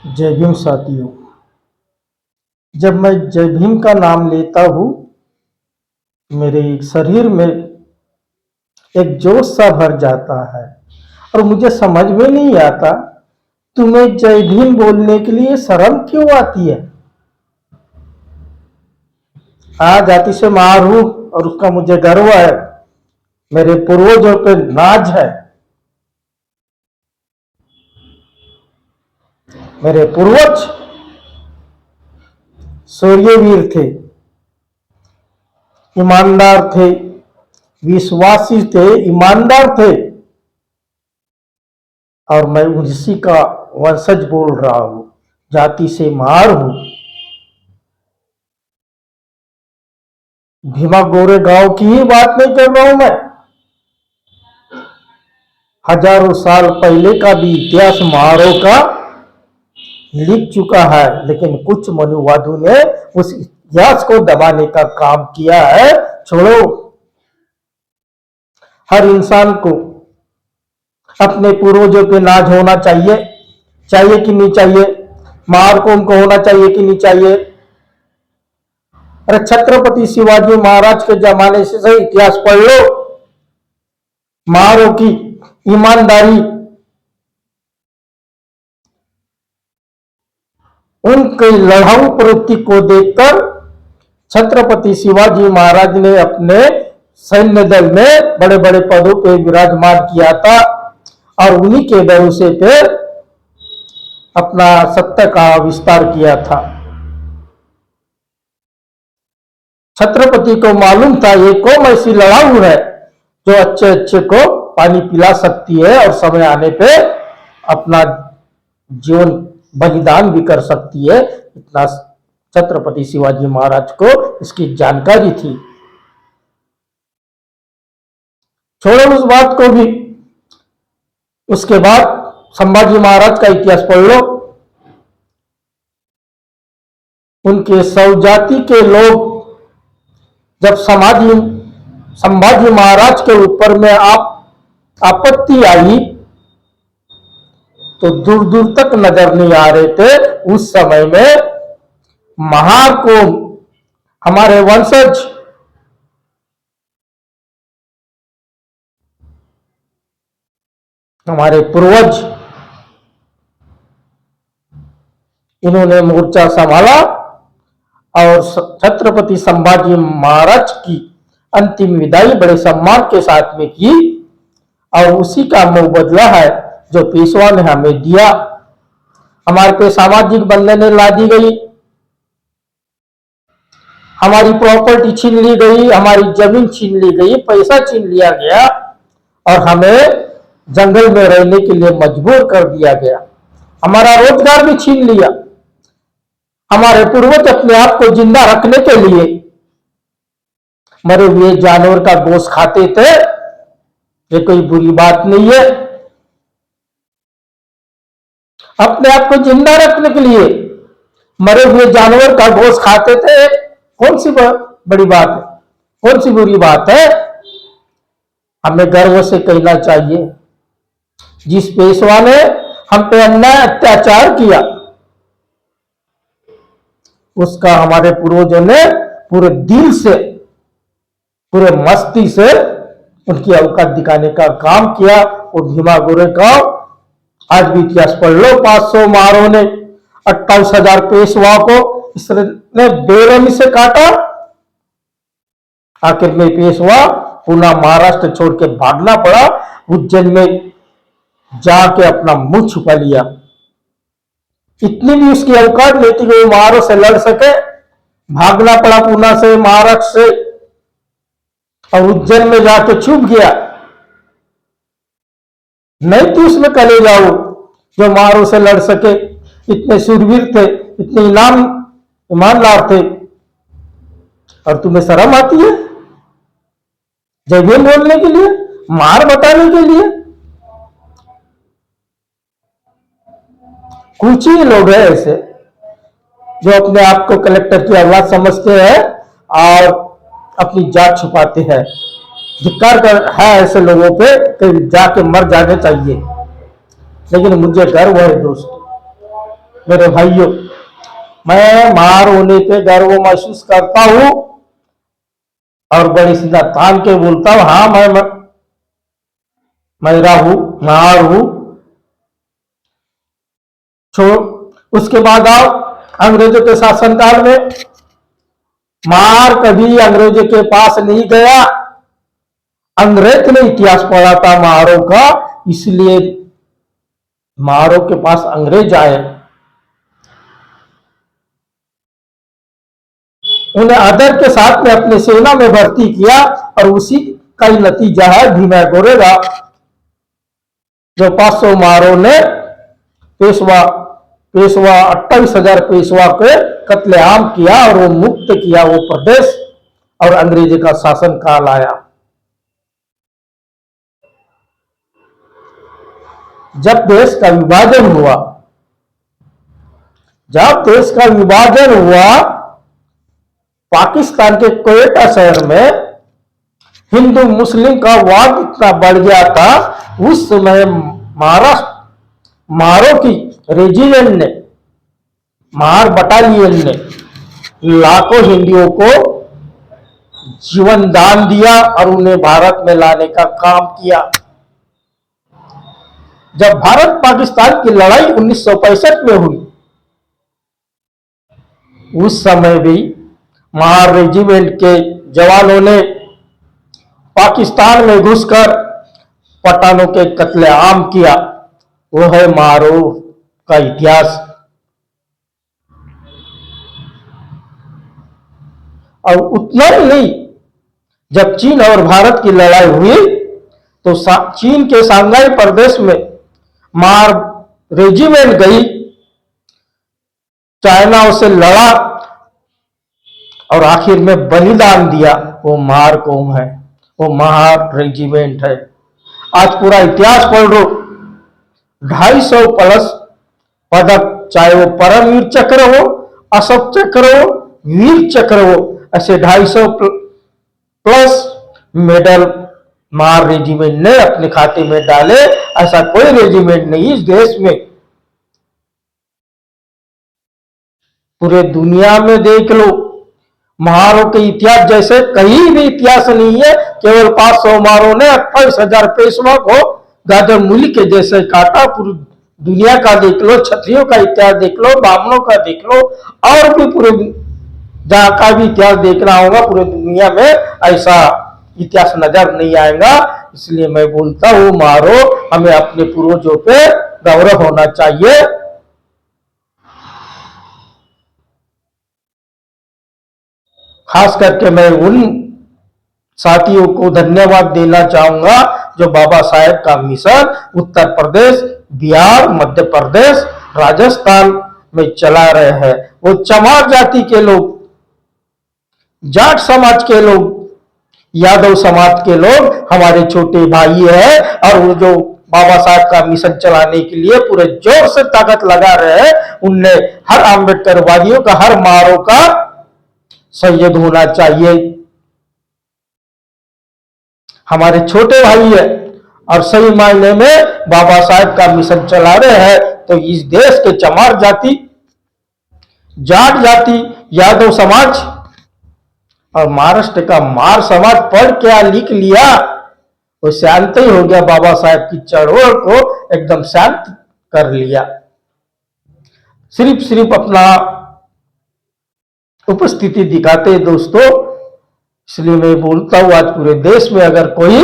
जय भीम साथियों। जब मैं जय भीम का नाम लेता हूँ, मेरे शरीर में एक जोश सा भर जाता है और मुझे समझ में नहीं आता तुम्हें जय भीम बोलने के लिए शर्म क्यों आती है। हाँ, जाति से मार हूं और उसका मुझे गर्व है। मेरे पूर्वजों पे नाज है। मेरे पूर्वज शौर्यवीर थे, ईमानदार थे, विश्वासी थे, ईमानदार थे और मैं उसी का वंशज बोल रहा हूं। जाति से मार हूं। भीमा गोरेगांव की ही बात नहीं कर रहा हूं मैं। हजारों साल पहले का भी इतिहास महारों का लिख चुका है, लेकिन कुछ मनुवादियों ने उस इतिहास को दबाने का काम किया है। छोड़ो, हर इंसान को अपने पूर्वजों पे नाज होना चाहिए। चाहिए कि नहीं चाहिए? मार को उनको होना चाहिए कि नहीं चाहिए? अरे छत्रपति शिवाजी महाराज के जमाने से सही इतिहास पढ़ लो। महारों की ईमानदारी, उनकी लड़ाऊ प्रवृत्ति को देखकर छत्रपति शिवाजी महाराज ने अपने सैन्य दल में बड़े बड़े पदों पे विराजमान किया था और उन्हीं के भरोसे पे अपना सत्ता का विस्तार किया था। छत्रपति को मालूम था ये कौन ऐसी लड़ाऊ है जो अच्छे अच्छे को पानी पिला सकती है और समय आने पे अपना जीवन बलिदान भी कर सकती है। इतना छत्रपति शिवाजी महाराज को इसकी जानकारी थी। छोड़ो उस बात को भी। उसके बाद संभाजी महाराज का इतिहास पढ़ लो। उनके सौजाति के लोग जब संभाजी महाराज के ऊपर में आपत्ति आई तो दूर दूर तक नजर नहीं आ रहे थे। उस समय में महार को हमारे वंशज हमारे पूर्वज इन्होंने मोर्चा संभाला और छत्रपति संभाजी महाराज की अंतिम विदाई बड़े सम्मान के साथ में की और उसी का मुबदला है जो पेशवा ने हमें दिया। हमारे पे सामाजिक बंधनें ला दी गई, हमारी प्रॉपर्टी छीन ली गई, हमारी जमीन छीन ली गई, पैसा छीन लिया गया और हमें जंगल में रहने के लिए मजबूर कर दिया गया। हमारा रोजगार भी छीन लिया। हमारे पूर्वज अपने आप को जिंदा रखने के लिए मरे हुए जानवर का गोश्त खाते थे। ये कोई बुरी बात नहीं है। अपने आप को जिंदा रखने के लिए मरे हुए जानवर का गोश्त खाते थे। कौन सी बड़ी बात है? कौन सी बुरी बात है? हमें गर्व से कहना चाहिए, जिस पेशवा ने हम पे अन्याय अत्याचार किया उसका हमारे पूर्वजों ने पूरे दिल से, पूरे मस्ती से उनकी औकात दिखाने का काम किया। और भीमा गोरेगांव आज भी इतिहास पढ़ लो। 500 महारों ने 28,000 पेशवा को इसने बेरहमी से काटा। आखिर में पेशवा पुनः महाराष्ट्र छोड़ के भागना पड़ा। उज्जैन में जाके अपना मुंह छुपा लिया। इतनी भी उसकी औकात नहीं थी कि वो महारों से लड़ सके। भागना पड़ा पुणे से, महाराष्ट्र से, और उज्जैन में जाके छुप गया। नहीं थी उसमें कले जाओ जो महारों से लड़ सके। इतने शूरवीर थे, इतने ईमानदार थे, और तुम्हें शर्म आती है जय भीम बोलने के लिए, मार बताने के लिए? कुछ ही लोग हैं ऐसे जो अपने आप को कलेक्टर की औलाद समझते हैं और अपनी जात छुपाते हैं। धिक्कार कर है ऐसे लोगों पे कि जाके मर जाने चाहिए। लेकिन मुझे गर्व है दोस्तों, मेरे भाइयों, मैं मार होने पे गर्व महसूस करता हूं और बड़ी सीधा तान के बोलता हूं, हाँ मैं हूं, मार हूं। छोड़, उसके बाद आओ अंग्रेजों के शासनकाल में। मार कभी अंग्रेजों के पास नहीं गया। अंग्रेज ने इतिहास पढ़ा था मारों का, इसलिए मारों के पास अंग्रेज आए, उन्हें आदर के साथ में अपनी सेना में भर्ती किया और उसी का ही नतीजा है भीमा गोरेगा, जो 500 मारों ने पेशवा 28,000 पेशवा के कत्लेआम किया और वो मुक्त किया वो प्रदेश, और अंग्रेजी का शासन काल आया। जब देश का विभाजन हुआ, पाकिस्तान के क्वेटा शहर में हिंदू मुस्लिम का वाद इतना बढ़ गया था। उस समय महाराष्ट्र मारों की रेजिमेंट ने, महार बटालियन ने लाखों हिंदुओं को जीवन दान दिया और उन्हें भारत में लाने का काम किया। जब भारत पाकिस्तान की लड़ाई 1965 में हुई, उस समय भी महार रेजिमेंट के जवानों ने पाकिस्तान में घुसकर पठानों के कत्लेआम किया। वो है मारो का इतिहास। और उतना ही नहीं, जब चीन और भारत की लड़ाई हुई तो चीन के सांघाई प्रदेश में मार रेजिमेंट गई, चाइना उसे लड़ा और आखिर में बलिदान दिया। वो मार कौम है, वो महार रेजिमेंट है। आज पूरा इतिहास पढ़ लो, 250 प्लस पदक, चाहे वो परमवीर चक्र हो, अशोक चक्र हो, वीर चक्र हो, ऐसे 250 प्लस मेडल महार रेजिमेंट ने अपने खाते में डाले। ऐसा कोई रेजिमेंट नहीं इस देश में। पूरे दुनिया में देख लो, महारों के इतिहास जैसे कहीं भी इतिहास नहीं है। केवल 500 मारों ने 28,000 पेशवा को गाजर मूली के जैसे काटा। पूरी दुनिया का देख लो, क्षत्रियों का इतिहास देख लो, ब्राह्मणों का देख लो, और भी पूरे जहां का भी इतिहास देखना होगा, पूरे दुनिया में ऐसा इतिहास नजर नहीं आएगा। इसलिए मैं बोलता हूं, मारो, हमें अपने पूर्वजों पे गौरव होना चाहिए। खास करके मैं उन साथियों को धन्यवाद देना चाहूंगा जो बाबा साहेब का मिशन उत्तर प्रदेश, बिहार, मध्य प्रदेश, राजस्थान में चला रहे हैं। वो चमार जाति के लोग, जाट समाज के लोग, यादव समाज के लोग हमारे छोटे भाई हैं, और वो जो बाबा साहब का मिशन चलाने के लिए पूरे जोर से ताकत लगा रहे हैं, उनने हर आम्बेडकरवादियों का, हर मारों का संयद होना चाहिए। हमारे छोटे भाई है और सही मायने में बाबा साहब का मिशन चला रहे हैं। तो इस देश के चमार जाति, जाट जाति, यादव समाज और महाराष्ट्र का मार समाज पढ़ क्या लिख लिया, वो शांत ही हो गया। बाबा साहब की चढ़वळ को एकदम शांत कर लिया। सिर्फ अपना उपस्थिति दिखाते दोस्तों। इसलिए मैं बोलता हूं, आज पूरे देश में अगर कोई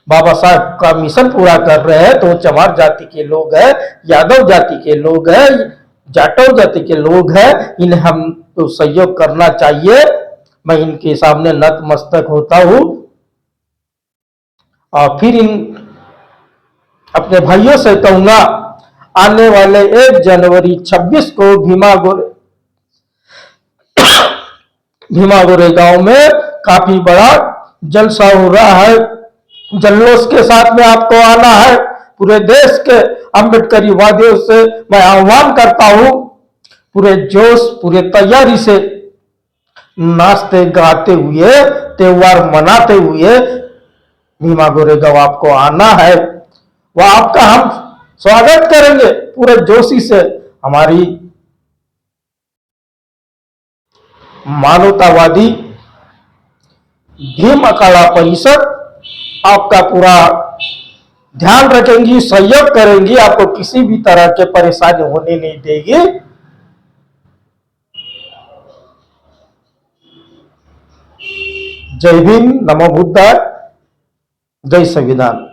बाबा साहब का मिशन पूरा कर रहे हैं तो चमार जाति के लोग हैं, यादव जाति के लोग हैं, जाटव जाति के लोग हैं। इन्हें हम तो सहयोग करना चाहिए। मैं इनके सामने नतमस्तक होता हूं और फिर इन अपने भाइयों से कहूंगा, आने वाले 1 जनवरी 26 को भीमा गोरेगांव में काफी बड़ा जलसा हो रहा है। जल्लोष के साथ में आपको आना है। पूरे देश के अम्बेडकरी वादियों से मैं आह्वान करता हूं, पूरे जोश, पूरे तैयारी से नाचते गाते हुए, त्योहार मनाते हुए भीमा गोरेगांव आपको आना है। वह आपका हम स्वागत करेंगे पूरे जोशी से। हमारी मानवतावादी भीम अखाड़ा परिषद आपका पूरा ध्यान रखेंगी, सहयोग करेंगी, आपको किसी भी तरह के परेशानी होने नहीं देगी। जय भीम, नमो बुद्धाय, जय संविधान।